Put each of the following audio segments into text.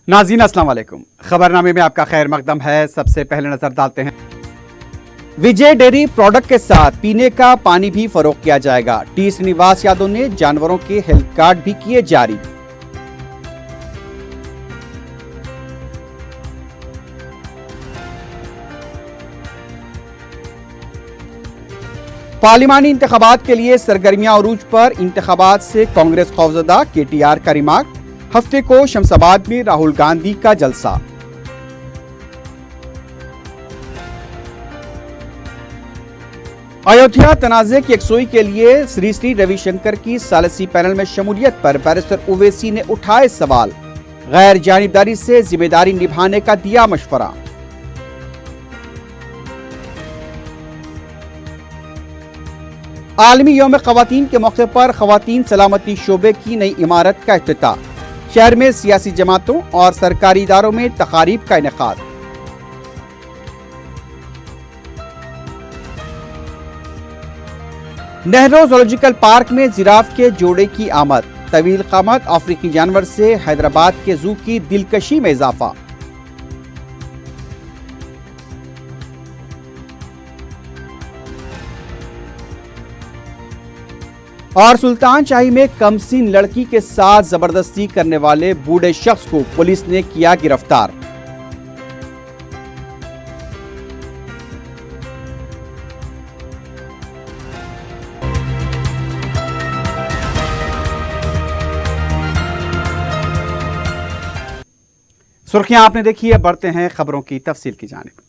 नाज़रीन अस्सलाम वालेकुम। खबरनामे में आपका खैर मकदम है। सबसे पहले नजर डालते हैं। विजय डेयरी प्रोडक्ट के साथ पीने का पानी भी फरोख्त किया जाएगा। टी श्रीनिवास यादव ने जानवरों के हेल्थ कार्ड भी किए जारी। पार्लिमानी इंतखाबात के लिए सरगर्मियां अरूज पर। इंतखाबात से कांग्रेस खौफजदा, KTR का रिमार्क। हफ्ते को शमशाबाद में राहुल गांधी का जलसा। अयोध्या तनाज़े की यकसुई के लिए श्री श्री रविशंकर की सालिसी पैनल में शमूलियत पर बैरिस्टर ओवैसी ने उठाए सवाल। गैर जानिबदारी से जिम्मेदारी निभाने का दिया मशवरा। आलमी यौम ख़वातीन के मौके पर ख़वातीन सलामती शोबे की नई इमारत का इफ्तिताह। शहर में सियासी जमातों और सरकारी इदारों में तकारीब का इनेकाद। नेहरू ज़ूलॉजिकल पार्क में जिराफ के जोड़े की आमद। तवील क़ामत अफ्रीकी जानवर से हैदराबाद के जू की दिलकशी में इजाफा। और सुल्तान शाही में कमसीन लड़की के साथ जबरदस्ती करने वाले बूढ़े शख्स को पुलिस ने किया गिरफ्तार। सुर्खियां आपने देखी है, बढ़ते हैं खबरों की तफसील की जानिब।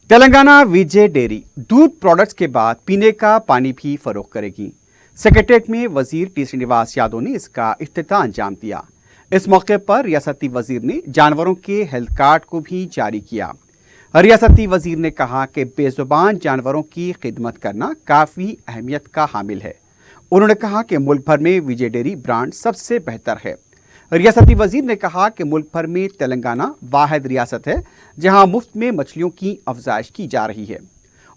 तेलंगाना विजय डेयरी दूध प्रोडक्ट्स के बाद पीने का पानी भी फरोख्त करेगी। सेक्रेटेरिएट में वजीर टी श्रीनिवास यादव ने इसका इफ्तिताह अंजाम दिया। इस मौके पर रियासती वजीर ने जानवरों के हेल्थ कार्ड को भी जारी किया। रियासती वजीर ने कहा कि बेजुबान जानवरों की खिदमत करना काफ़ी अहमियत का हामिल है। उन्होंने कहा कि मुल्क भर में विजय डेयरी ब्रांड सबसे बेहतर है। रियासती वजीर ने कहा कि मुल्क भर में तेलंगाना वाहिद रियासत है जहां मुफ्त में मछलियों की अफजाइश की जा रही है।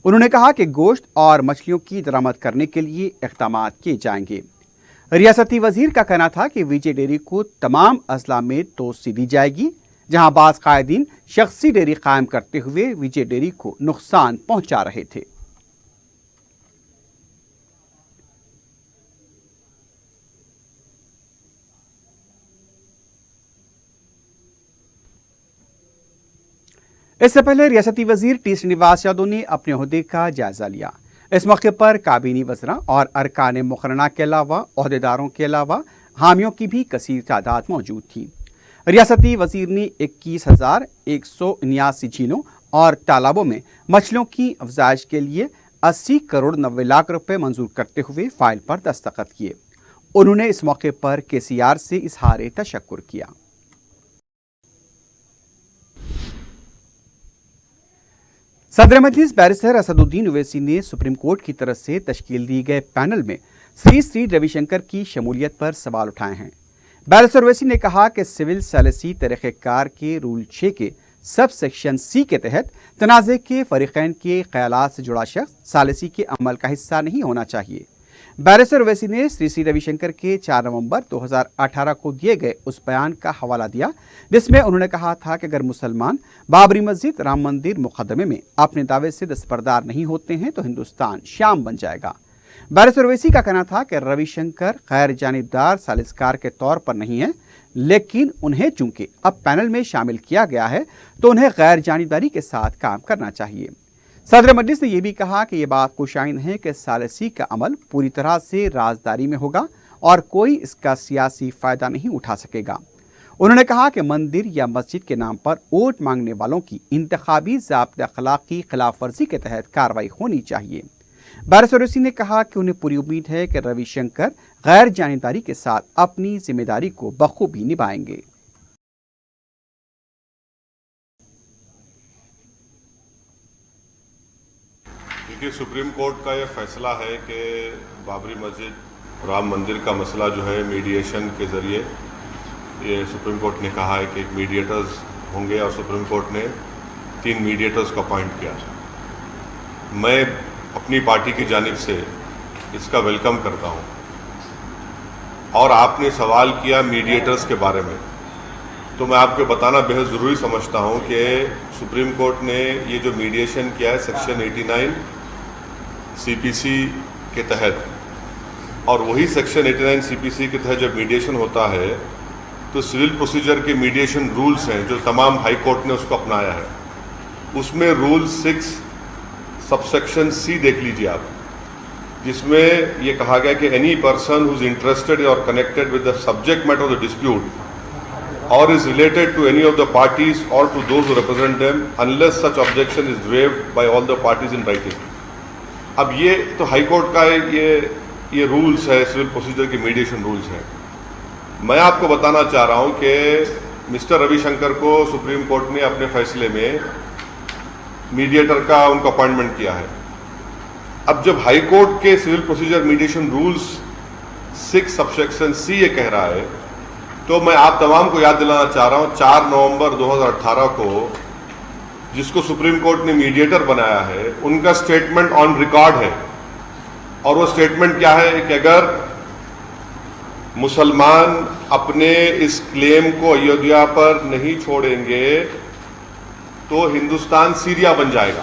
उन्होंने कहा कि गोश्त और मछलियों की दरामद करने के लिए इक़दाम किए जाएंगे। रियासती वजीर का कहना था कि विजय डेयरी को तमाम अजला में तोसी दी जाएगी जहां बाज़ कायदीन शख्सी डेयरी कायम करते हुए विजय डेयरी को नुकसान पहुंचा रहे थे। इससे पहले रियासती वजीर टी श्रीनिवास यादव ने अपने ओहदे का जायजा लिया। इस मौके पर काबीनी वज़रा और अरकान मुकर्रना के अलावा ओहदेदारों के अलावा हामियों की भी कसीर तादाद मौजूद थी। रियासती वजीर ने 21,179 झीलों और तालाबों में मछलियों की अफजाइश के लिए 80 करोड़ 90 लाख रुपए मंजूर करते हुए फाइल पर दस्तखत किए। उन्होंने इस मौके पर KCR से इजहार तशक्कुर किया। सदर मजलिस बैरिस्टर असदुद्दीन ओवैसी ने सुप्रीम कोर्ट की तरफ से तश्कील दी गए पैनल में श्री श्री रविशंकर की शमूलियत पर सवाल उठाए हैं। बैरिस्टर ओवैसी ने कहा कि सिविल सैलसी तरीक़ेकार के रूल 6 के सब सेक्शन C के तहत तनाज़े के फरीक़ैन के ख़यालात से जुड़ा शख्स सालिसी के अमल का हिस्सा नहीं होना चाहिए। बैरिस्टर ओवैसी ने श्री श्री रविशंकर के 4 नवंबर 2018 को दिए गए उस बयान का हवाला दिया जिसमें उन्होंने कहा था कि अगर मुसलमान बाबरी मस्जिद, राम मंदिर मुकदमे में अपने दावे से दस्तबरदार नहीं होते हैं तो हिंदुस्तान शाम बन जाएगा। बैरिस्टर ओवैसी का कहना था कि रविशंकर गैर जानिबदार सालिसकार के तौर पर नहीं है, लेकिन उन्हें चूंकि अब पैनल में शामिल किया गया है तो उन्हें गैर जानिबदारी के साथ काम करना चाहिए। सदर मजलिस ने यह भी कहा कि यह बात कुशाइन है कि सालिसी का अमल पूरी तरह से राजदारी में होगा और कोई इसका सियासी फ़ायदा नहीं उठा सकेगा। उन्होंने कहा कि मंदिर या मस्जिद के नाम पर वोट मांगने वालों की इंतखाबी ज़ाब्ते अखलाक की खिलाफ वर्जी के तहत कार्रवाई होनी चाहिए। बैरिस्टर ओवैसी ने कहा कि उन्हें पूरी उम्मीद है कि रविशंकर गैर जानिबदारी के साथ अपनी जिम्मेदारी को बखूबी निभाएंगे। देखिए, सुप्रीम कोर्ट का यह फैसला है कि बाबरी मस्जिद, राम मंदिर का मसला जो है मीडिएशन के ज़रिए, ये सुप्रीम कोर्ट ने कहा है कि मीडिएटर्स होंगे और सुप्रीम कोर्ट ने 3 मीडिएटर्स को अपॉइंट किया। मैं अपनी पार्टी की जानिब से اس کا ویلکم کرتا ہوں. اور آپ نے سوال کیا میڈیٹرز کے بارے میں، تو میں آپ کو بتانا بہت ضروری سمجھتا ہوں کہ سپریم کورٹ نے یہ جو میڈیشن کیا ہے سیکشن 89 سی پی سی کے تحت، اور وہی سیکشن 89 سی پی سی کے تحت جب میڈیشن ہوتا ہے تو سول پروسیجر کے میڈیشن رولز ہیں جو تمام ہائی کورٹ نے اس کو اپنایا ہے. اس میں رول 6 سب سیکشن سی دیکھ لیجیے آپ، جس میں یہ کہا گیا کہ any person who is interested or connected with the subject matter of the dispute or is related to any of the parties or to those who represent them unless such objection is waived by all the parties in writing. اب یہ تو high court کا یہ rules ہے، civil procedure کے mediation rules ہیں. میں آپ کو بتانا چاہ رہا ہوں کہ مسٹر روی شنکر کو سپریم کورٹ نے اپنے فیصلے میں میڈیٹر کا ان کو اپوائنٹمنٹ کیا ہے. اب جب ہائی کورٹ کے civil procedure mediation rules 6 sub section C یہ کہہ رہا ہے، تو میں آپ تمام کو یاد دلانا چاہ رہا ہوں 4 نومبر 2018 کو جس کو سپریم کورٹ نے میڈیٹر بنایا ہے ان کا سٹیٹمنٹ آن ریکارڈ ہے. اور وہ سٹیٹمنٹ کیا ہے کہ اگر مسلمان اپنے اس کلیم کو ایودھیا پر نہیں چھوڑیں گے تو ہندوستان سیریا بن جائے گا.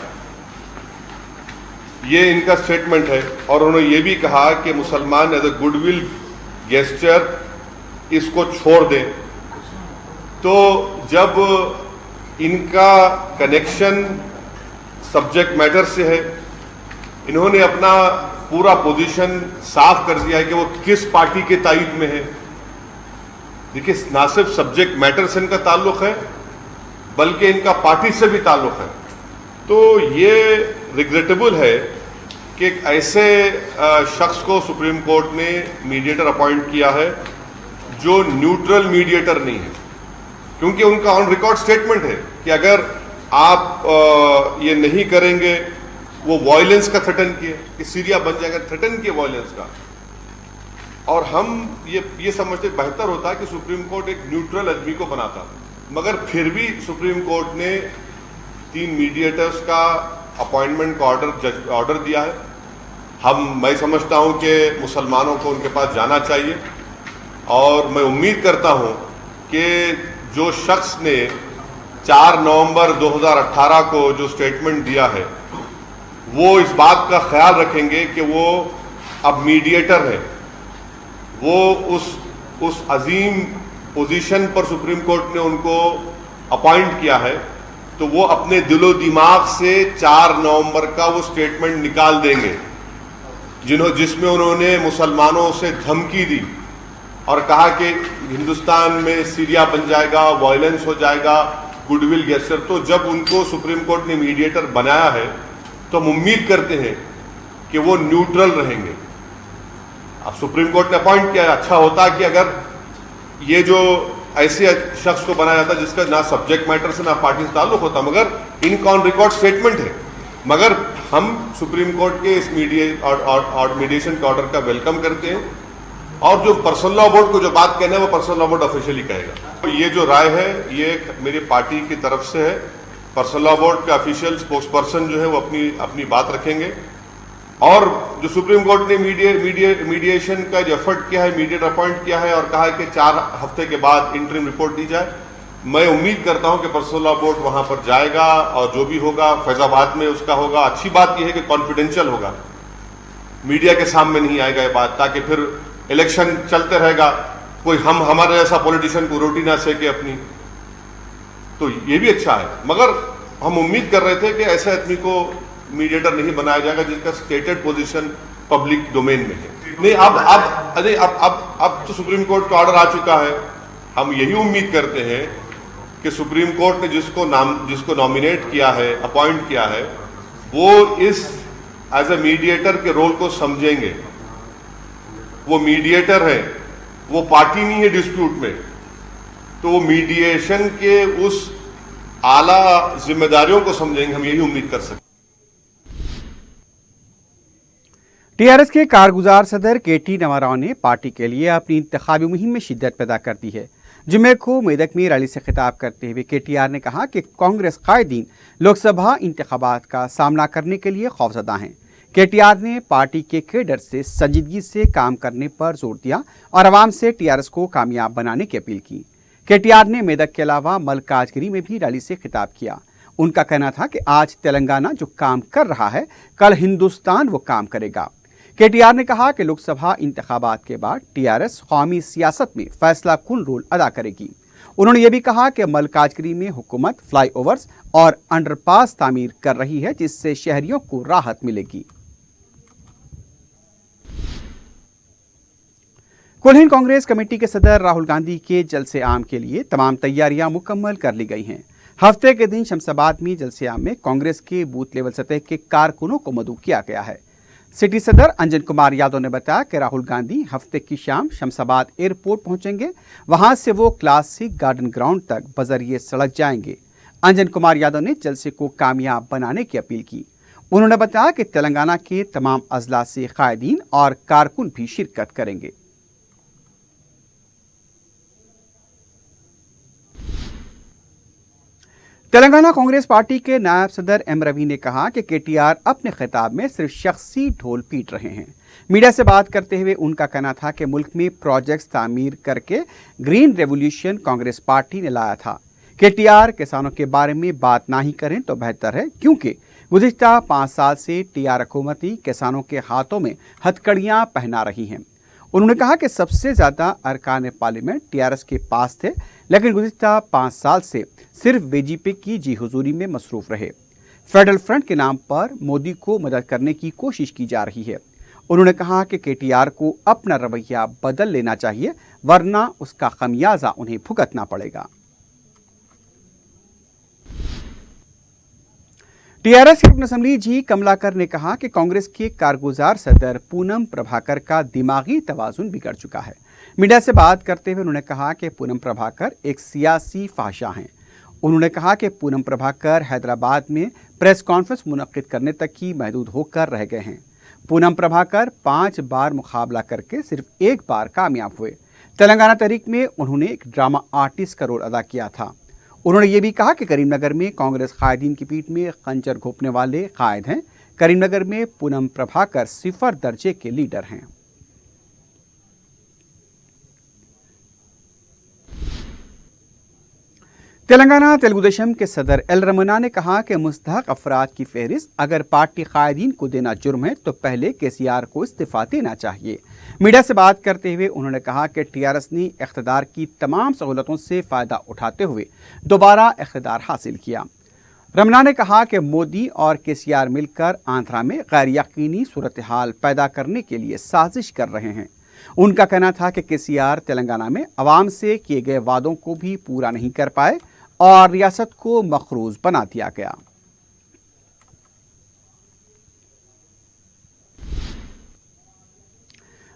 یہ ان کا سٹیٹمنٹ ہے. اور انہوں نے یہ بھی کہا کہ مسلمان as a goodwill gesture اس کو چھوڑ دیں. تو جب ان کا کنیکشن سبجیکٹ میٹر سے ہے، انہوں نے اپنا پورا پوزیشن صاف کر دیا ہے کہ وہ کس پارٹی کے تائید میں ہے. دیکھیے نہ صرف سبجیکٹ میٹر سے ان کا تعلق ہے بلکہ ان کا پارٹی سے بھی تعلق ہے. تو یہ ریگریٹیبل ہے کہ ایک ایسے شخص کو سپریم کورٹ نے میڈیٹر اپوائنٹ کیا ہے جو نیوٹرل میڈیٹر نہیں ہے، کیونکہ ان کا آن ریکارڈ سٹیٹمنٹ ہے کہ اگر آپ یہ نہیں کریں گے، وہ وائلنس کا تھریٹن کیے کہ سیریا بن جائے گا، تھریٹن کیے وائلنس کا. اور ہم یہ سمجھتے بہتر ہوتا کہ سپریم کورٹ ایک نیوٹرل آدمی کو بناتا، مگر پھر بھی سپریم کورٹ نے 3 میڈیٹرز کا اپوائنٹمنٹ کا آرڈر دیا ہے. میں سمجھتا ہوں کہ مسلمانوں کو ان کے پاس جانا چاہیے، اور میں امید کرتا ہوں کہ جو شخص نے 4 نومبر 2018 کو جو سٹیٹمنٹ دیا ہے وہ اس بات کا خیال رکھیں گے کہ وہ اب میڈیٹر ہے. وہ اس عظیم پوزیشن پر سپریم کورٹ نے ان کو اپوائنٹ کیا ہے، تو وہ اپنے دل و دماغ سے 4 نومبر کا وہ سٹیٹمنٹ نکال دیں گے جس میں انہوں نے مسلمانوں سے دھمکی دی اور کہا کہ ہندوستان میں سیریا بن جائے گا، وائلنس ہو جائے گا، گڈ ول گیسچر. تو جب ان کو سپریم کورٹ نے میڈیٹر بنایا ہے تو ہم امید کرتے ہیں کہ وہ نیوٹرل رہیں گے. اب سپریم کورٹ نے اپوائنٹ کیا ہے، اچھا ہوتا کہ اگر یہ جو ایسے شخص کو بنایا جاتا جس کا نہ سبجیکٹ میٹر سے نہ پارٹی سے تعلق ہوتا، مگر ان کا آن ریکارڈ سٹیٹمنٹ ہے. مگر ہم سپریم کورٹ کے اس میڈیشن کے آرڈر کا ویلکم کرتے ہیں، اور جو پرسنل لا بورڈ کو جو بات کہنا ہے وہ پرسنل لا بورڈ آفیشیلی کہے گا. یہ جو رائے ہے یہ میری پارٹی کی طرف سے ہے. پرسنل لا بورڈ کا آفیشیل اسپوکس پرسن جو ہے وہ اپنی بات رکھیں گے. اور جو سپریم کورٹ نے میڈیشن کا جو ایفرٹ کیا ہے، میڈیٹر اپوائنٹ کیا ہے اور کہا ہے کہ 4 ہفتے کے بعد انٹرم رپورٹ دی جائے، میں امید کرتا ہوں کہ پرسنل لا بورڈ وہاں پر جائے گا اور جو بھی ہوگا فیض آباد میں اس کا ہوگا. اچھی بات یہ ہے کہ کانفیڈینشیل ہوگا، میڈیا کے سامنے نہیں آئے گا یہ بات، تاکہ پھر الیکشن چلتے رہے گا، کوئی ہمارے جیسا پولیٹیشین کو روٹی نہ سیکے اپنی. تو یہ بھی اچھا ہے. مگر ہم امید کر رہے تھے کہ ایسے آدمی کو میڈیٹر نہیں بنایا جائے گا جس کا اسٹیٹڈ پوزیشن پبلک ڈومین میں ہے. نہیں اب تو سپریم کورٹ کا آرڈر آ چکا ہے. ہم یہی امید کرتے ہیں کہ سپریم کورٹ نے جس کو نامینیٹ کیا ہے، اپوائنٹ کیا ہے، وہ اس ایز اے میڈیٹر کے رول کو سمجھیں گے. وہ میڈیٹر ہے، وہ پارٹی نہیں ہے ڈسپیوٹ میں، تو وہ میڈیشن کے اس اعلیٰ ذمہ داریوں کو سمجھیں گے. ہم یہی امید کر سکتے ہیں. ٹی آر ایس کے کارگزار صدر کے ٹی نماراؤ نے پارٹی کے لیے اپنی انتخابی مہم میں شدت پیدا کر دی ہے. جمعے کو میدک میں ریلی سے خطاب کرتے ہوئے کے ٹی آر نے کہا کہ کانگریس قائدین لوک سبھا انتخابات کا سامنا کرنے کے لیے خوفزدہ ہیں. केटीआर ने पार्टी के कैडर से संजीदगी से काम करने पर जोर दिया और आवाम से टीआरएस को कामयाब बनाने की अपील की। केटीआर ने मेदक के अलावा मल्काजगिरी में भी रैली से खिताब किया। उनका कहना था कि आज तेलंगाना जो काम कर रहा है, कल हिंदुस्तान वो काम करेगा। केटीआर ने कहा कि लोकसभा इंतखाबात के बाद टीआरएस कौमी सियासत में फैसला कुन रोल अदा करेगी। उन्होंने ये भी कहा कि मल्काजगिरी में हुकूमत फ्लाईओवर्स और अंडरपास तामीर कर रही है, जिससे शहरियों को राहत मिलेगी। कुलहिंद कांग्रेस कमेटी के सदर राहुल गांधी के जलसे आम के लिए तमाम तैयारियां मुकम्मल कर ली गई हैं। हफ्ते के दिन शमशाबाद में जलसे आम में कांग्रेस के बूथ लेवल सतह के कारकुनों को मदऊ किया गया है। सिटी सदर अंजन कुमार यादव ने बताया कि राहुल गांधी हफ्ते की शाम शमशाबाद एयरपोर्ट पहुंचेंगे। वहां से वो क्लासिक गार्डन ग्राउंड तक बजरिए सड़क जाएंगे। अंजन कुमार यादव ने जलसे को कामयाब बनाने की अपील की। उन्होंने बताया कि तेलंगाना के तमाम अजला से कायदीन और कारकुन भी शिरकत करेंगे। तेलंगाना कांग्रेस पार्टी के नायब सदर एम रवि ने कहा कि केटीआर अपने खिताब में सिर्फ शख्सी ढोल पीट रहे हैं। मीडिया से बात करते हुए उनका कहना था कि मुल्क में प्रोजेक्ट्स तामीर करके ग्रीन रेवोल्यूशन कांग्रेस पार्टी ने लाया था। केटीआर किसानों के बारे में बात ना ही करें तो बेहतर है, क्योंकि गुज़िश्ता 5 साल से टीआर हुकूमती किसानों के हाथों में हथकड़ियां पहना रही हैं। उन्होंने कहा कि सबसे ज़्यादा अरकान पार्लियामेंट टीआरएस के पास थे, लेकिन गुज़िश्ता 5 साल से सिर्फ बीजेपी की जी हुजूरी में मसरूफ रहे। फेडरल फ्रंट के नाम पर मोदी को मदद करने की कोशिश की जा रही है। उन्होंने कहा कि केटीआर को अपना रवैया बदल लेना चाहिए, वरना उसका खमियाजा उन्हें भुगतना पड़ेगा। टीआरएस के रुकन असेंबली जी कमलाकर ने कहा कि कांग्रेस के कारगुजार सदर पूनम प्रभाकर का दिमागी तवाजुन बिगड़ चुका है। मीडिया से बात करते हुए उन्होंने कहा कि पूनम प्रभाकर एक सियासी फाहशा हैं। उन्होंने कहा कि पूनम प्रभाकर हैदराबाद में प्रेस कॉन्फ्रेंस मुनक्किद करने तक ही महदूद होकर रह गए हैं। पूनम प्रभाकर 5 बार मुकाबला करके सिर्फ 1 बार कामयाब हुए। तेलंगाना तहरीक में उन्होंने एक ड्रामा आर्टिस्ट का रोल अदा किया था। उन्होंने ये भी कहा कि करीमनगर में कांग्रेस कायदीन की पीठ में खंजर घोंपने वाले कायद हैं। करीमनगर में पूनम प्रभाकर 0 दर्जे के लीडर हैं। तेलंगाना तेलुगुदेशम के सदर एल रमना ने कहा कि मुस्तहक अफराद की फहरिस्त अगर पार्टी कायदीन को देना जुर्म है तो पहले केसीआर को इस्तीफा देना चाहिए। मीडिया से बात करते हुए उन्होंने कहा कि टीआरएस ने इख्तिदार की तमाम सहूलतों से फ़ायदा उठाते हुए दोबारा इख्तिदार हासिल किया। रमना ने कहा कि मोदी और केसीआर मिलकर आंध्रा में गैर यकीनी सूरत हाल पैदा करने के लिए साजिश कर रहे हैं। उनका कहना था कि केसीआर तेलंगाना में अवाम से किए गए वादों को भी पूरा नहीं कर पाए और रियासत को मखरूज बना दिया गया।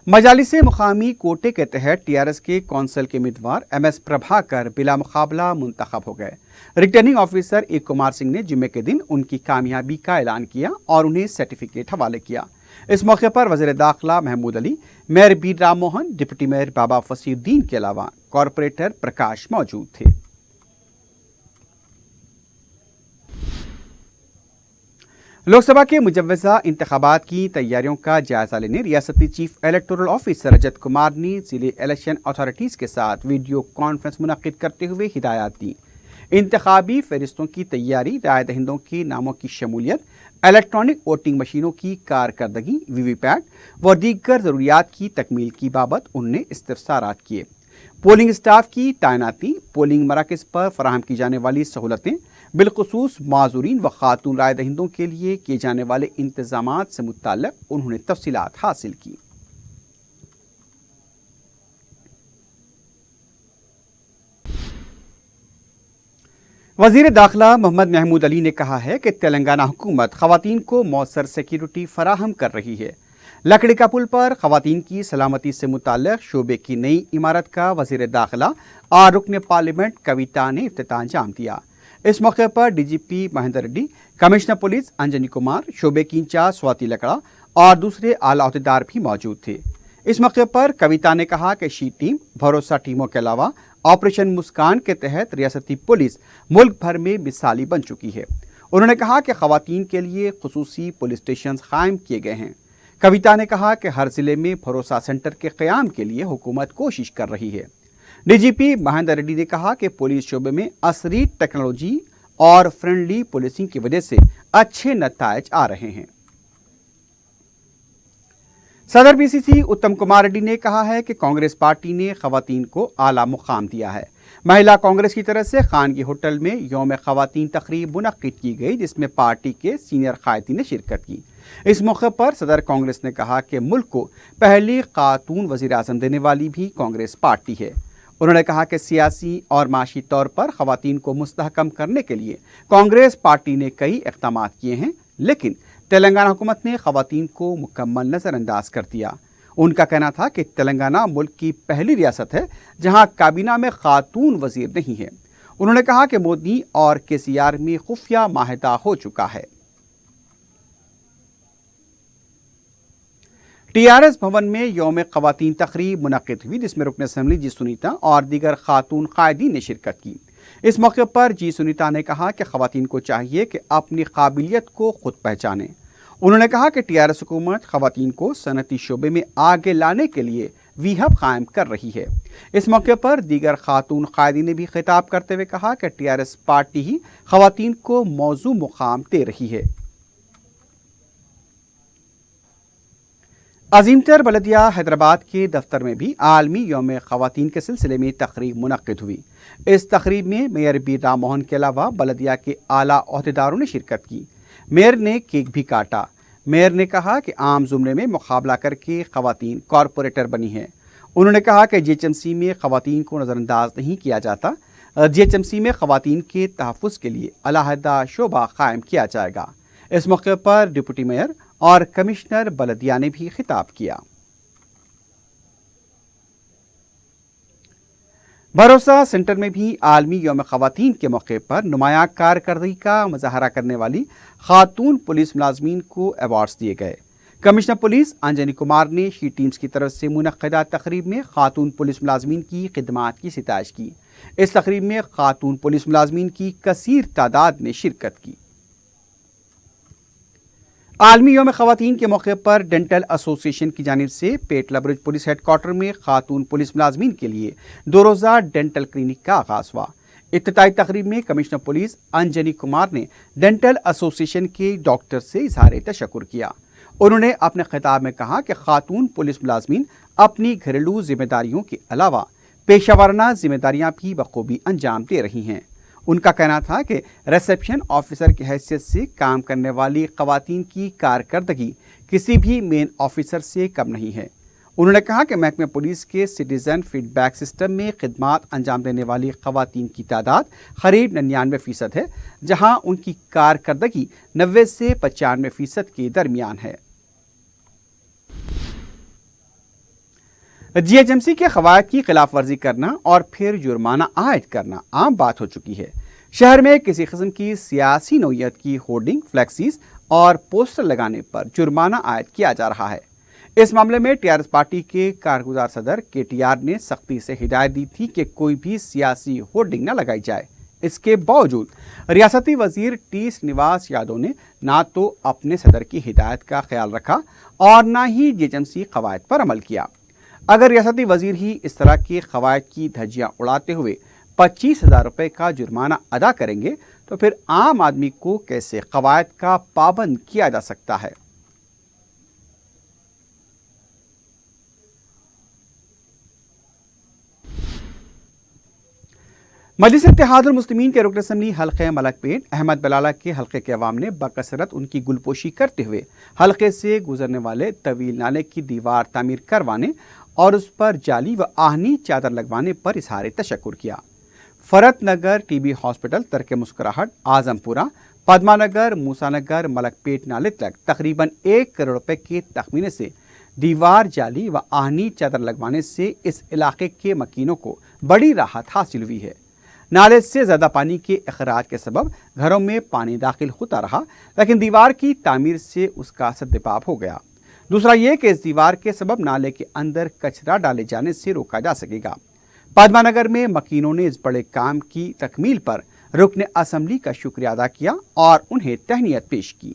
मजालिस मुकामी कोटे के तहत टीआरएस के कौंसल के उम्मीदवार एमएस प्रभाकर बिला मुकाबला मुंतखब हो गए। रिटर्निंग ऑफिसर ए कुमार सिंह ने जुम्मे के दिन उनकी कामयाबी का ऐलान किया और उन्हें सर्टिफिकेट हवाले किया। इस मौके पर वज़ीर दाखिला Mahmood Ali, mayor B Ram Mohan, deputy mayor Baba Fasiuddin के अलावा कॉरपोरेटर प्रकाश मौजूद थे। लोकसभा के मुजव्वज़ा इंतखाबात की तैयारियों का जायजा लेने रियासती chief electoral officer Rajat Kumar ने जिले इलेक्शन अथॉरिटीज़ के साथ वीडियो कॉन्फ्रेंस मुनक्किद करते हुए हिदायत दी। इंतखाबी फहरिस्तों की तैयारी, राय दहिंदों के नामों की शमूलियत, इलेक्ट्रॉनिक वोटिंग मशीनों की कारकर्दगी, वीवीपैट व दीगर ज़रूरियात की तकमील की बाबत उन्होंने इस्तफसारात किए। पोलिंग स्टाफ की तैनाती, पोलिंग मराकज़ पर फराहम की जाने वाली सहूलतें, बिलखुसूस माजूरीन व खातून राय दहिंदों के लिए किए जाने वाले इंतजामात से मुताल्लिक़ उन्होंने तफसीलात हासिल की। वज़ीर दाखिला मोहम्मद महमूद अली ने कहा है कि तेलंगाना हुकूमत ख़वातीन को मौसर सिक्योरिटी फराहम कर रही है। लकड़ी का पुल पर ख़वातीन की सलामती से मुताल्लिक़ शोबे की नई इमारत का वज़ीर दाखिला और रुकन पार्लियामेंट कविता ने इफ्तिताह अंजाम दिया। इस मौके पर DGP Mahender Reddy, commissioner police Anjani Kumar, शोबे की इंचार्ज स्वाति लकड़ा और दूसरे आला अहदेदार भी मौजूद थे। इस मौके पर कविता ने कहा कि शी टीम, भरोसा टीमों के अलावा ऑपरेशन मुस्कान के तहत रियासती पुलिस मुल्क भर में मिसाली बन चुकी है। उन्होंने कहा कि खवातीन के लिए खुसूसी पुलिस स्टेशन कायम किए गए हैं। कविता ने कहा कि हर जिले में भरोसा सेंटर के क़याम के लिए हुकूमत कोशिश कर रही है। डीजीपी महेंद्र रेड्डी ने कहा कि पुलिस शोबे में असली टेक्नोलॉजी और फ्रेंडली पुलिसिंग की वजह से अच्छे नतायज आ रहे हैं। सदर पीसीसी उत्तम कुमार रेड्डी ने कहा है कि कांग्रेस पार्टी ने खवातीन को आला मुकाम दिया है। महिला कांग्रेस की तरफ से खानगी होटल में यौम खवातीन तकरीब मुनक्किद की गई, जिसमें पार्टी के सीनियर कायदीन ने शिरकत की। इस मौके पर सदर कांग्रेस ने कहा कि मुल्क को पहली खातून वज़ीर-ए-आज़म देने वाली भी कांग्रेस पार्टी है। उन्होंने कहा कि सियासी और माशी तौर पर खवातीन को मुस्तहकम करने के लिए कांग्रेस पार्टी ने कई इक़दाम किए हैं, लेकिन तेलंगाना हुकूमत ने खवातीन को मुकम्मल नज़रअंदाज कर दिया। उनका कहना था कि तेलंगाना मुल्क की पहली रियासत है जहां काबीना में खातून वजीर नहीं है। उन्होंने कहा कि मोदी और केसीआर में खुफिया माहिदा हो चुका है। टीआरएस भवन में यौम खवातीन तकरीब मुनक्किद हुई, जिसमें रुकन असम्बली जी सुनीता और दीगर खातून कायदीन ने शिरकत की। इस मौके पर जी सुनीता ने कहा कि खवातीन को चाहिए कि अपनी काबिलियत को खुद पहचानें। उन्होंने कहा कि टीआरएस हुकूमत खवातीन को सनती शोबे में आगे लाने के लिए वीहब कायम कर रही है। इस मौके पर दीगर खातून कायदीन ने भी खिताब करते हुए कहा कि टीआरएस पार्टी ही खवातीन को मौजू मुकाम दे रही है। अजीमतर बलदिया हैदराबाद के दफ्तर में भी आलमी यौम खवातीन के सिलसिले में तकरीब मुनक्किद हुई। इस तकरीब में मेयर बी राम मोहन के अलावा बलदिया के आला ओहदेदारों ने शिरकत की। मेयर ने केक भी काटा। मेयर ने कहा कि आम जुमरे में मुकाबला करके खवातीन कॉरपोरेटर बनी है। उन्होंने कहा कि जीएचएमसी में खवातीन को नज़रअंदाज नहीं किया जाता। जीएचएमसी में खवातीन के तहफ़्फ़ुज़ के लिए अलहदा शोबा कायम किया जाएगा। इस मौके पर डिप्टी मेयर और कमिश्नर बलदिया ने भी खिताब किया। भरोसा सेंटर में भी आलमी यौम खवातीन के मौके पर नुमाया कारकर्दगी का मुजाहरा करने वाली खातून पुलिस मुलाजमीन को अवार्ड्स दिए गए। कमिश्नर पुलिस अंजनी कुमार ने शी टीम्स की तरफ से मुनक्किदा तकरीब में खातून पुलिस मुलाजमीन की खिदमात की सिताइश की। इस तकरीब में खातून पुलिस मुलाजमीन की कसीर तादाद ने शिरकत की। आलमी यौम खवातीन के मौके पर डेंटल एसोसिएशन की जानिब से पेटला बुर्ज पुलिस हेडक्वार्टर में खातून पुलिस मुलाजमीन के लिए 2 रोज़ा डेंटल क्लिनिक का आगाज हुआ। इफ्तिताई तकरीब में कमिश्नर पुलिस अंजनी कुमार ने डेंटल एसोसिएशन के डॉक्टर से इजहार तशक्कुर किया। उन्होंने अपने खिताब में कहा कि खातून पुलिस मुलाजमीन अपनी घरेलू जिम्मेदारियों के अलावा पेशावराना जिम्मेदारियां भी बखूबी अंजाम दे रही हैं। उनका कहना था कि रिसेप्शन ऑफिसर की हैसियत से काम करने वाली खवातीन की कारकर्दगी किसी भी मेन ऑफिसर से कम नहीं है। उन्होंने कहा कि महकमे पुलिस के सिटीजन फीडबैक सिस्टम में खिदमात अंजाम देने वाली खवातीन की तादाद करीब 99% है, जहां उनकी कारकर्दगी 90 से 95% के दरमियान है। जीएचएमसी के क़वायद की खिलाफ वर्जी करना और फिर जुर्माना आयद करना आम बात हो चुकी है। शहर में किसी किस्म की सियासी नौयत की होर्डिंग, फ्लैक्सीज और पोस्टर लगाने पर जुर्माना आयद किया जा रहा है। इस मामले में टीआरएस पार्टी के कारगुजार सदर केटीआर ने सख्ती से हिदायत दी थी कि कोई भी सियासी होर्डिंग न लगाई जाए। इसके बावजूद रियासती वजीर टी श्रीनिवास यादव ने ना तो अपने सदर की हिदायत का ख्याल रखा और ना ही जीएचएमसी क़वायद पर अमल किया। अगर रियासती वजीर ही इस तरह के क़वायद की धज्जियां उड़ाते हुए 25,000 रुपये का जुर्माना अदा करेंगे तो फिर आम आदमी को कैसे क़वायद का पाबंद किया जा सकता है। मजलिस इत्तेहादुल मुस्लिमीन के रुकन असम्बली हल्के मलकपेट अहमद बलाला के हल्के के अवाम ने बकसरत उनकी गुलपोशी करते हुए हल्के से गुजरने वाले तवील नाले की दीवार तामीर करवाने और उस पर जाली व आहनी चादर लगवाने पर इजहार तशक्कुर किया। फरत नगर टीबी हॉस्पिटल, तरके मुस्कुराहट, आजमपुरा, पद्मानगर, मूसानगर, मलकपेट नाले तक तकरीबन 1 करोड़ रुपए के तखमीने से दीवार, जाली व आहनी चादर लगवाने से इस इलाके के मकीनों को बड़ी राहत हासिल हुई है। नाले से ज़्यादा पानी के अखराज के सबब घरों में पानी दाखिल होता रहा, लेकिन दीवार की तामीर से उसका सद्दबाब हो गया। दूसरा ये कि इस दीवार के सबब नाले के अंदर कचरा डाले जाने से रोका जा सकेगा। पद्मानगर में मकीनों ने इस बड़े काम की तकमील पर रुकन असम्बली का शुक्रिया अदा किया और उन्हें तहनीत पेश की।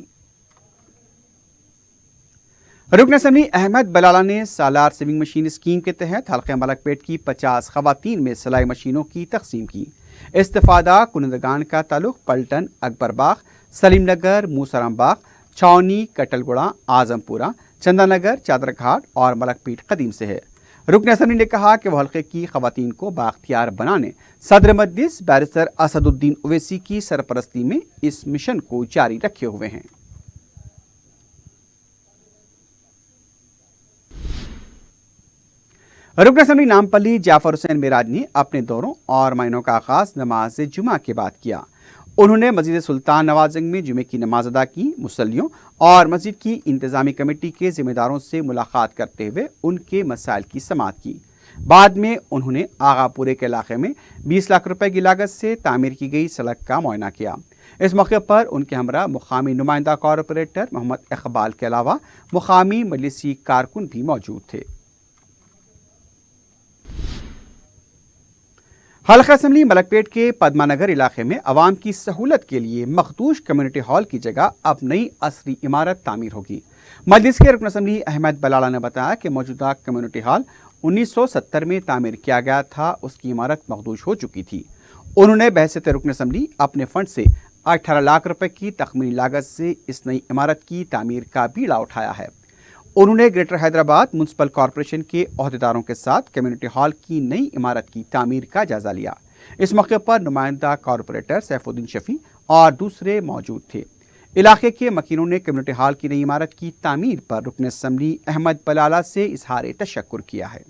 रुकन असम्बली अहमद बलाला ने सालार सेविंग मशीन स्कीम के तहत हल्के मलकपेट की 50 खवातीन में सिलाई मशीनों की तकसीम की। इस्तिफादा कुनंदगान का ताल्लुक पलटन, अकबर बाग, सलीम नगर, मूसराम बाग, छावनी, कटलगुड़ा, आजमपुरा, चंदानगर, चादरघाट और मलकपेट कदीम से है। रुकन असम्बली ने कहा कि वह हल्के की खवातीन को बाख्तियार बनाने सदर मजलिस बैरिस्टर असदुद्दीन ओवैसी की सरपरस्ती में इस मिशन को जारी रखे हुए हैं। रुकन असम्बली नामपल्ली जाफर हुसैन मेराज ने अपने दौरों और मायनों का आगाज नमाज जुमा के बाद किया। उन्होंने मस्जिद सुल्तान नवाजंग में जुमे की नमाज अदा की। मुसल्लियों और मस्जिद की इंतजामी कमेटी के जिम्मेदारों से मुलाकात करते हुए उनके मसाइल की समाअत की। बाद में उन्होंने आगापुरे के इलाके में 20 लाख रुपए की लागत से तामीर की गई सड़क का मुआयना किया। इस मौके पर उनके हमरा मुकामी नुमाइंदा कॉरपोरेटर मोहम्मद इकबाल के अलावा मुकामी मजलिसी कारकुन भी मौजूद थे। हल्का असम्बली मलकपेट के पद्मानगर इलाके में अवाम की सहूलत के लिए मखदूश कम्युनिटी हॉल की जगह अब नई असरी इमारत तामीर होगी। मजलिस के रुकन असम्बली अहमद बलाला ने बताया कि मौजूदा कम्युनिटी हॉल 1970 में तामीर किया गया था, उसकी इमारत मखदूश हो चुकी थी। उन्होंने बहसत रुकन असम्बली अपने फंड से 18 लाख रुपए की तखमीनी लागत से इस नई इमारत की तामीर का बीड़ा उठाया है। उन्होंने ग्रेटर हैदराबाद म्युनिसिपल कॉरपोरेशन के अहदेदारों के साथ कम्युनिटी हॉल की नई इमारत की तामीर का जायजा लिया। इस मौके पर नुमाइंदा कॉरपोरेटर सैफुद्दीन शफी और दूसरे मौजूद थे। इलाके के मकीनों ने कम्युनिटी हॉल की नई इमारत की तामीर पर रुकन असम्बली अहमद बलाला से इजहार तशक्कुर किया है।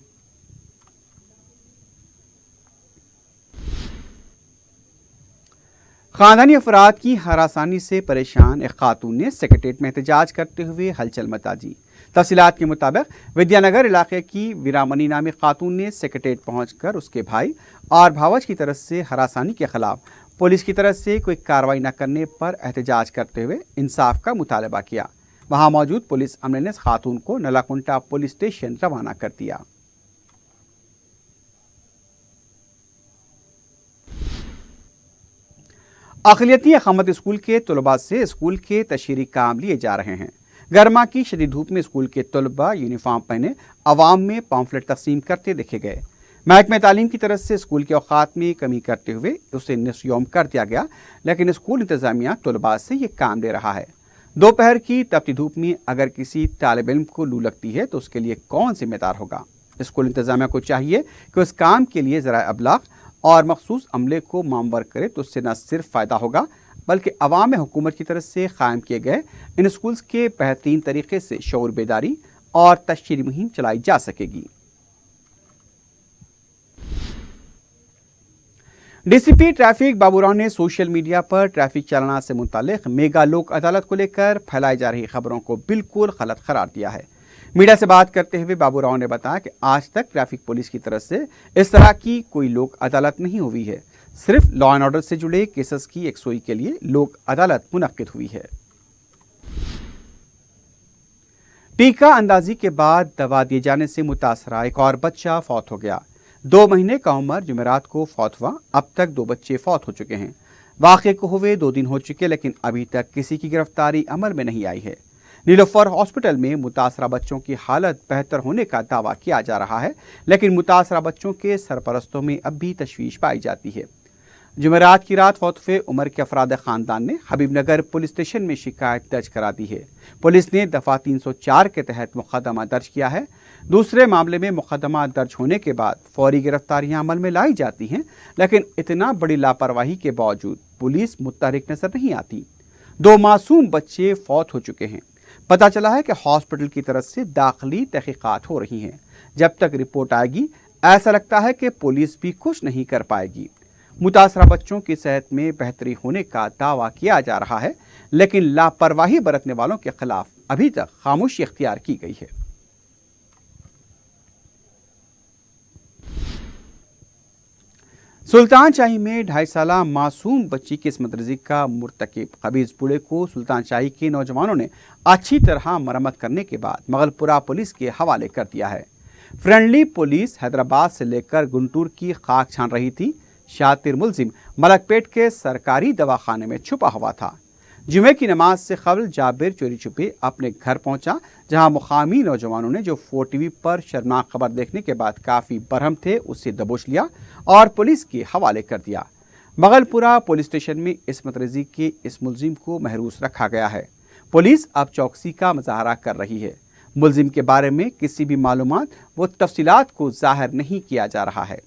खानदानी अफराद की हरासानी से परेशान एक खातून ने सेक्रेटेरिएट में एहतजाज करते हुए हलचल मचा दी। तफसीलात के मुताबिक विद्यानगर इलाके की वीरामनी नामी खातून ने सेक्रेटेरिएट पहुंचकर उसके भाई और भावज की तरफ से हरासानी के खिलाफ पुलिस की तरफ से कोई कार्रवाई न करने पर एहतजाज करते हुए इंसाफ का मुतालबा किया। वहां मौजूद पुलिस अमले ने खातून को नलाकुंटा पुलिस स्टेशन रवाना कर दिया। अक़लियती अक़ामत स्कूल के तलबा से स्कूल के तशहीरी काम लिए जा रहे हैं। गर्मा की शदीद धूप में स्कूल के तलबा यूनिफॉर्म पहने अवाम में पम्फलेट तकसीम करते देखे गए। महकमे तालीम की तरफ से स्कूल के औकात में कमी करते हुए उसे निस्फ यौम कर दिया गया, लेकिन स्कूल इंतजामिया तलबा से ये काम ले रहा है। दोपहर की तपती धूप में अगर किसी तालिब इल्म को लू लगती है तो उसके लिए कौन जिम्मेदार होगा। स्कूल इंतजामिया को चाहिए कि उस काम के लिए ज़राए अबलाग और मखसूस अमले को मामवर करे तो उससे न सिर्फ फ़ायदा होगा बल्कि अवाम हुकूमत की तरफ से कायम किए गए इन स्कूल्स के बेहतरीन तरीके से शऊर बेदारी और तशहीरी मुहिम चलाई जा सकेगी। डीसीपी ट्रैफिक बाबूराव ने सोशल मीडिया पर ट्रैफिक चालाना से मुतालिक मेगा लोक अदालत को लेकर फैलाई जा रही खबरों को बिल्कुल गलत करार दिया है। मीडिया से बात करते हुए बाबूराव ने बताया कि आज तक ट्रैफिक पुलिस की तरफ से इस तरह की कोई लोक अदालत नहीं हुई है। सिर्फ लॉ एंड ऑर्डर से जुड़े केसेस की यकसुई के लिए लोक अदालत मुनक्किद हुई है। टीका अंदाजी के बाद दवा दिए जाने से मुतासरा एक और बच्चा फौत हो गया। 2 महीने का उम्र जुमेरात को फौत हुआ। अब तक 2 बच्चे फौत हो चुके हैं। वाक़े को हुए 2 दिन हो चुके, लेकिन अभी तक किसी की गिरफ्तारी अमल में नहीं आई है। नीलोफर हॉस्पिटल में मुतासरा बच्चों की हालत बेहतर होने का दावा किया जा रहा है, लेकिन मुतासरा बच्चों के सरपरस्तों में अब भी तशवीश पाई जाती है। जुमेरात की रात फौत हुए उमर के अफराद ख़ानदान ने हबीबनगर पुलिस स्टेशन में शिकायत दर्ज करा दी है। पुलिस ने दफ़ा 304 के तहत मुकदमा दर्ज किया है। दूसरे मामले में मुकदमा दर्ज होने के बाद फौरी गिरफ्तारियां अमल में लाई जाती हैं, लेकिन इतना बड़ी लापरवाही के बावजूद पुलिस मुतहरिक नजर नहीं आती। 2 मासूम बच्चे फौत हो चुके हैं। पता चला है कि हॉस्पिटल की तरफ से दाखिली तहकीकात हो रही हैं। जब तक रिपोर्ट आएगी ऐसा लगता है कि पुलिस भी कुछ नहीं कर पाएगी। मुतासरा बच्चों की सेहत में बेहतरी होने का दावा किया जा रहा है, लेकिन लापरवाही बरतने वालों के खिलाफ अभी तक खामोशी इख्तियार की गई है। सुल्तान शाही में 2.5 साला मासूम बच्ची की इस्मत रज़ी का मुर्तकिब खबीज बूढ़े को सुल्तान शाही के नौजवानों ने अच्छी तरह मरम्मत करने के बाद मगलपुरा पुलिस के हवाले कर दिया है। फ्रेंडली पुलिस हैदराबाद से लेकर गुंटूर की खाक छान रही थी। शातिर मुलजिम मलकपेट के सरकारी दवाखाने में छुपा हुआ था। जुमे की नमाज से कबल जाबिर चोरी छुपे अपने घर पहुंचा, जहां मुकामी नौजवानों ने जो 4TV पर शर्मनाक खबर देखने के बाद काफ़ी बरहम थे, उससे दबोच लिया और पुलिस के हवाले कर दिया। बगलपुरा पुलिस स्टेशन में इस्मत रेजी के इस मुलजिम को महरूस रखा गया है। पुलिस अब चौकसी का मुजाहरा कर रही है। मुलजिम के बारे में किसी भी मालूमात व तफसीलात को जाहिर नहीं किया जा रहा है।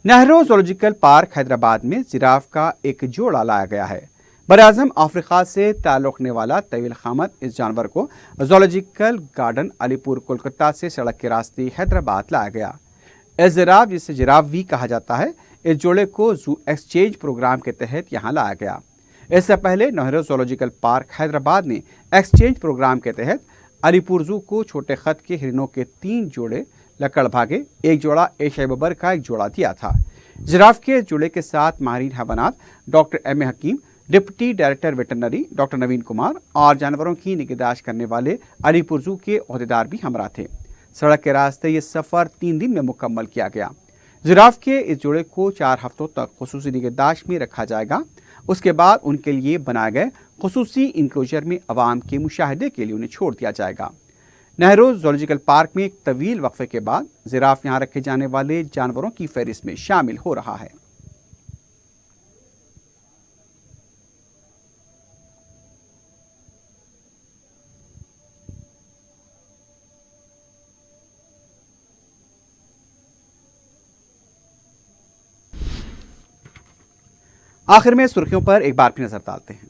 नेहरू ज़ूलॉजिकल पार्क हैदराबाद में जिराफ का एक जोड़ा लाया गया है। बरआज़म अफ्रीका से ताल्लुक़ रखने वाला तवील क़ामत इस जानवर को ज़ूलॉजिकल गार्डन अलीपुर कोलकाता से सड़क के रास्ते हैदराबाद लाया गया। इस जिराफ, जिसे जिराफ भी कहा जाता है, इस जोड़े को जू एक्सचेंज प्रोग्राम के तहत यहाँ लाया गया। इससे पहले नेहरू ज़ूलॉजिकल पार्क हैदराबाद ने एक्सचेंज प्रोग्राम के तहत अलीपुर जू को छोटे खत के हिरणों के 3 जोड़े, लकड़ भागे, एक जोड़ा एशियाई बबर का एक जोड़ा दिया था। जिराफ के जोड़े के साथ माहिर हैवानात डॉक्टर M.A. हकीम, डिप्टी डायरेक्टर वेटरनरी डॉक्टर नवीन कुमार और जानवरों की निगहदाश्त करने वाले अलीपुर जू के ओहदेदार भी हमरा थे। सड़क के रास्ते ये सफ़र 3 दिन में मुकम्मल किया गया। जिराफ के इस जोड़े को 4 हफ्तों तक खुसूसी निगहदाश्त में रखा जाएगा। उसके बाद उनके लिए बनाए गए खुसूसी इंक्लोजर में अवाम के मुशाहिदे के लिए उन्हें छोड़ दिया जाएगा। नेहरू ज़ूलॉजिकल पार्क में एक तवील वक्फे के बाद जिराफ यहाँ रखे जाने वाले जानवरों की फहरिस्त में शामिल हो रहा है। आखिर में सुर्खियों पर एक बार फिर नजर डालते हैं।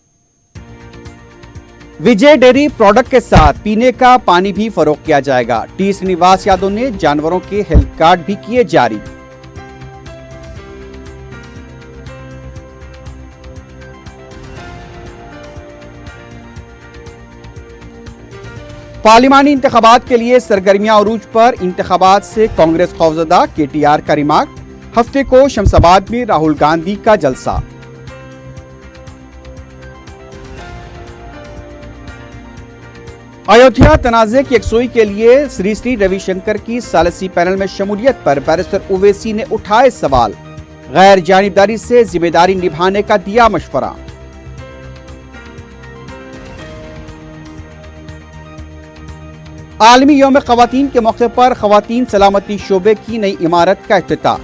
विजय डेयरी प्रोडक्ट के साथ पीने का पानी भी फरोख्त किया जाएगा। टी श्रीनिवास यादव ने जानवरों के हेल्थ कार्ड भी किए जारी। पार्लिमानी इंतखाबात के लिए सरगर्मियां अरूज पर, इंतखाबात से कांग्रेस खौफजदा, KTR का रिमार्क। हफ्ते को शमशाबाद में राहुल गांधी का जलसा। अयोध्या तनाज़े की यकसुई के लिए श्री श्री रविशंकर की सालिसी पैनल में शमूलियत पर बैरिस्टर ओवैसी ने उठाए सवाल। गैर जानिबदारी से जिम्मेदारी निभाने का दिया मशवरा। आलमी यौम ख़वातीन के मौके पर ख़वातीन सलामती शोबे की नई इमारत का इफ्तिताह।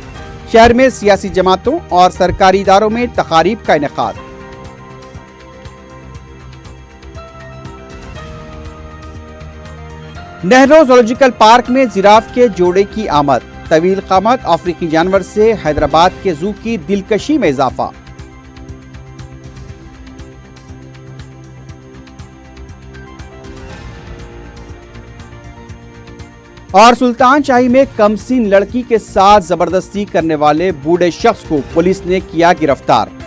शहर में सियासी जमातों और सरकारी इदारों में तकारीब का इनेकाद। नेहरू ज़ूलॉजिकल पार्क में जिराफ के जोड़े की आमद। तवील क़ामत अफ्रीकी जानवर से हैदराबाद के जू की दिलकशी में इजाफा। और सुल्तान शाही में कमसीन लड़की के साथ जबरदस्ती करने वाले बूढ़े शख्स को पुलिस ने किया गिरफ्तार।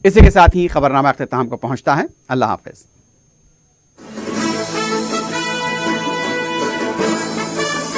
इसी के साथ ही खबरनामा अख्तिताम को पहुंचता है। अल्लाह हाफिज।